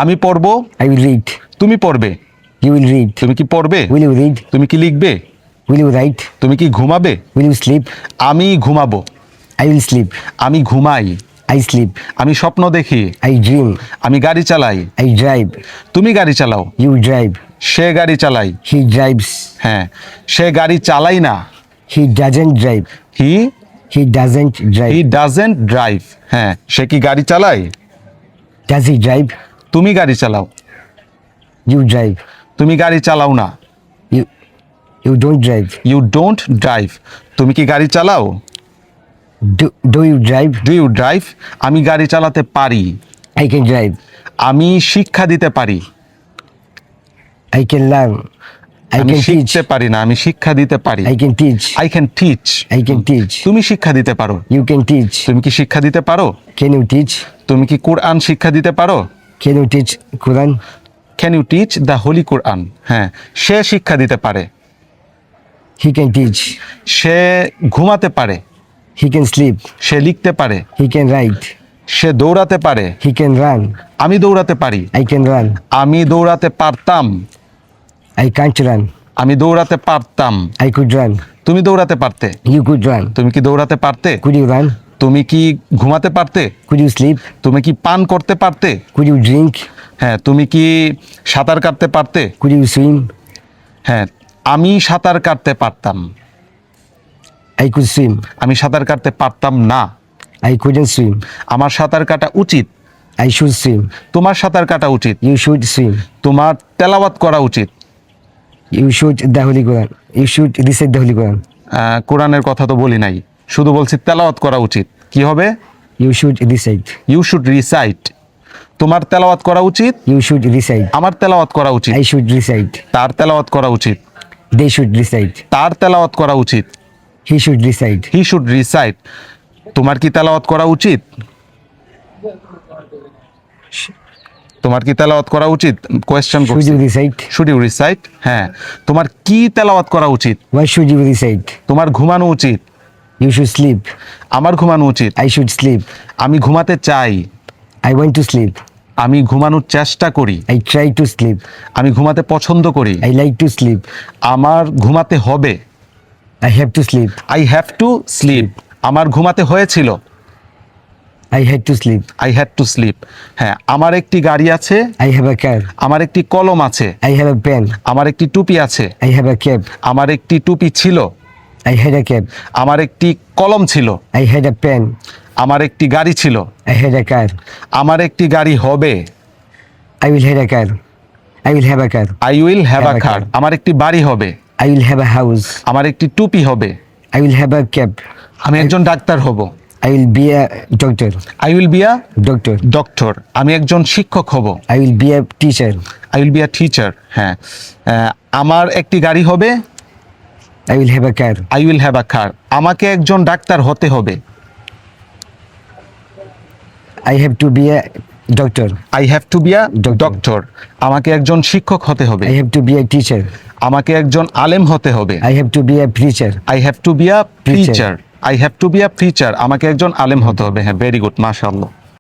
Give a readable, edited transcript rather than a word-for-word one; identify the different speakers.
Speaker 1: আমি পড়ব।
Speaker 2: I will read.
Speaker 1: তুমি পড়বে।
Speaker 2: You will read.
Speaker 1: তুমি কি পড়বে?
Speaker 2: Will you read?
Speaker 1: তুমি কি লিখবে?
Speaker 2: Will you write?
Speaker 1: তুমি কি ঘুমাবে?
Speaker 2: Will you sleep?
Speaker 1: আমি ঘুমাবো।
Speaker 2: I will sleep.
Speaker 1: আমি ঘুমাই।
Speaker 2: I sleep.
Speaker 1: আমি স্বপ্ন দেখি।
Speaker 2: I dream.
Speaker 1: আমি গাড়ি চালাই।
Speaker 2: I drive.
Speaker 1: তুমি গাড়ি চালাও।
Speaker 2: You drive.
Speaker 1: সে গাড়ি চালায়।
Speaker 2: He drives.
Speaker 1: হ্যাঁ, সে গাড়ি চালায় না।
Speaker 2: He doesn't drive.
Speaker 1: He
Speaker 2: He doesn't
Speaker 1: he
Speaker 2: drive.
Speaker 1: Doesn't drive. হ্যাঁ, সে কি গাড়ি চালায়?
Speaker 2: Does he drive?
Speaker 1: তুমি গাড়ি চালাও।
Speaker 2: You drive.
Speaker 1: তুমি গাড়ি চালাও না।
Speaker 2: You don't drive.
Speaker 1: You don't drive. তুমি কি গাড়ি চালাও?
Speaker 2: Do you drive?
Speaker 1: Do you drive? আমি গাড়ি চালাতে পারি।
Speaker 2: I can drive.
Speaker 1: আমি শিক্ষা দিতে পারি।
Speaker 2: I can learn. I
Speaker 1: আমি
Speaker 2: can teach.
Speaker 1: শিখতে পারি না, আমি শিক্ষা দিতে পারি।
Speaker 2: I can teach.
Speaker 1: I can teach.
Speaker 2: I can teach.
Speaker 1: তুমি শিক্ষা দিতে পারো।
Speaker 2: You can teach.
Speaker 1: তুমি কি শিক্ষা দিতে পারো?
Speaker 2: Can you teach?
Speaker 1: তুমি কি কোরআন শিক্ষা দিতে পারো?
Speaker 2: Can you teach Quran?
Speaker 1: Can you teach the holy Quran? হ্যাঁ, সে শিক্ষা দিতে পারে।
Speaker 2: He can teach.
Speaker 1: সে ঘুমাতে পারে।
Speaker 2: He can sleep.
Speaker 1: সে লিখতে পারে।
Speaker 2: He can write.
Speaker 1: সে দৌড়াতে পারে।
Speaker 2: He can run.
Speaker 1: আমি দৌড়াতে পারি।
Speaker 2: I can run.
Speaker 1: আমি দৌড়াতে পারতাম।
Speaker 2: I can't run.
Speaker 1: আমি দৌড়াতে পারতাম।
Speaker 2: I could run.
Speaker 1: তুমি দৌড়াতে পারতে।
Speaker 2: You could run.
Speaker 1: তুমি কি দৌড়াতে পারতে?
Speaker 2: Could you run?
Speaker 1: তুমি কি ঘুমাতে পারতে?
Speaker 2: Could you sleep?
Speaker 1: তুমি কি পান করতে পারতে?
Speaker 2: Could you drink?
Speaker 1: হ্যাঁ, তুমি কি সাঁতার কাটতে পারতে?
Speaker 2: Could you swim?
Speaker 1: হ্যাঁ, আমি সাঁতার কাটতে পারতাম।
Speaker 2: I could swim.
Speaker 1: আমি সাঁতার কাটতে পারতাম না।
Speaker 2: I couldn't swim.
Speaker 1: আমার সাঁতার কাটা উচিত।
Speaker 2: I should swim.
Speaker 1: তোমার সাঁতার কাটা উচিত।
Speaker 2: You should swim.
Speaker 1: তোমার তেলাওয়াত করা উচিত।
Speaker 2: You should the Holy Quran. You should recite the Holy Quran.
Speaker 1: কোরআনের কথা তো বলি নাই, শুধু বলছি তেলাওয়াত করা উচিত। কি হবে?
Speaker 2: You should recite.
Speaker 1: You should recite. তোমার তেলাওয়াত করা উচিত।
Speaker 2: You should recite.
Speaker 1: আমার তেলাওয়াত করা উচিত।
Speaker 2: I should recite.
Speaker 1: তার তেলাওয়াত করা উচিত।
Speaker 2: They should recite.
Speaker 1: তার তেলাওয়াত করা উচিত।
Speaker 2: He should recite.
Speaker 1: He should recite. তোমার কি তেলাওয়াত করা উচিত? তোমার কি তেলাওয়াত করা উচিত? কোয়েশ্চেন
Speaker 2: Should
Speaker 1: করছি।
Speaker 2: you recite?
Speaker 1: Should you recite? হ্যাঁ, তোমার কি তেলাওয়াত করা উচিত?
Speaker 2: Why should you recite?
Speaker 1: তোমার ঘুমানো উচিত।
Speaker 2: You should sleep.
Speaker 1: আমার ঘুমানো উচিত।
Speaker 2: I should sleep.
Speaker 1: আমি ঘুমাতে চাই।
Speaker 2: I want to sleep.
Speaker 1: আমি ঘুমানোর চেষ্টা করি।
Speaker 2: I try to sleep.
Speaker 1: আমি ঘুমাতে পছন্দ করি।
Speaker 2: I like to sleep.
Speaker 1: আমার ঘুমাতে হবে।
Speaker 2: I have to sleep.
Speaker 1: I have to sleep. আমার ঘুমাতে হয়েছিল।
Speaker 2: I had to sleep.
Speaker 1: I had to sleep. হ্যাঁ, আমার একটি গাড়ি আছে।
Speaker 2: I have a car.
Speaker 1: আমার একটি কলম আছে।
Speaker 2: I have a pen.
Speaker 1: আমার একটি টুপি আছে।
Speaker 2: I have a cap.
Speaker 1: আমার একটি টুপি ছিল।
Speaker 2: I had a cap.
Speaker 1: আমার একটি কলম ছিল।
Speaker 2: I had a pen.
Speaker 1: আমার একটি গাড়ি ছিল।
Speaker 2: I had a car.
Speaker 1: আমার একটি গাড়ি হবে।
Speaker 2: I will have a car. I will have a car.
Speaker 1: I will have a
Speaker 2: Have a
Speaker 1: car.
Speaker 2: car.
Speaker 1: আমার একটি বাড়ি হবে।
Speaker 2: I will have a house.
Speaker 1: আমার একটি টুপি হবে।
Speaker 2: I will have a cap.
Speaker 1: আমি একজন ডাক্তার হব।
Speaker 2: I will be a doctor.
Speaker 1: I will be a
Speaker 2: Doctor.
Speaker 1: Doctor. আমি একজন শিক্ষক হব।
Speaker 2: I will be a teacher.
Speaker 1: I will be a teacher. হ্যাঁ, আমার একটি গাড়ি হবে।
Speaker 2: I will have a car.
Speaker 1: I will have a car. আমাকে একজন ডাক্তার হতে হবে।
Speaker 2: I have to be a doctor.
Speaker 1: I have to be a
Speaker 2: Doctor.
Speaker 1: Doctor. আমাকে একজন শিক্ষক হতে হবে।
Speaker 2: I have to be a teacher.
Speaker 1: আমাকে একজন আলেম হতে হবে।
Speaker 2: I have to be a preacher.
Speaker 1: I have to be a
Speaker 2: Preacher.
Speaker 1: Preacher. I have to be a preacher. আমাকে একজন আলেম হতে হবে। হ্যাঁ, ভেরি গুড, মাশাআল্লাহ।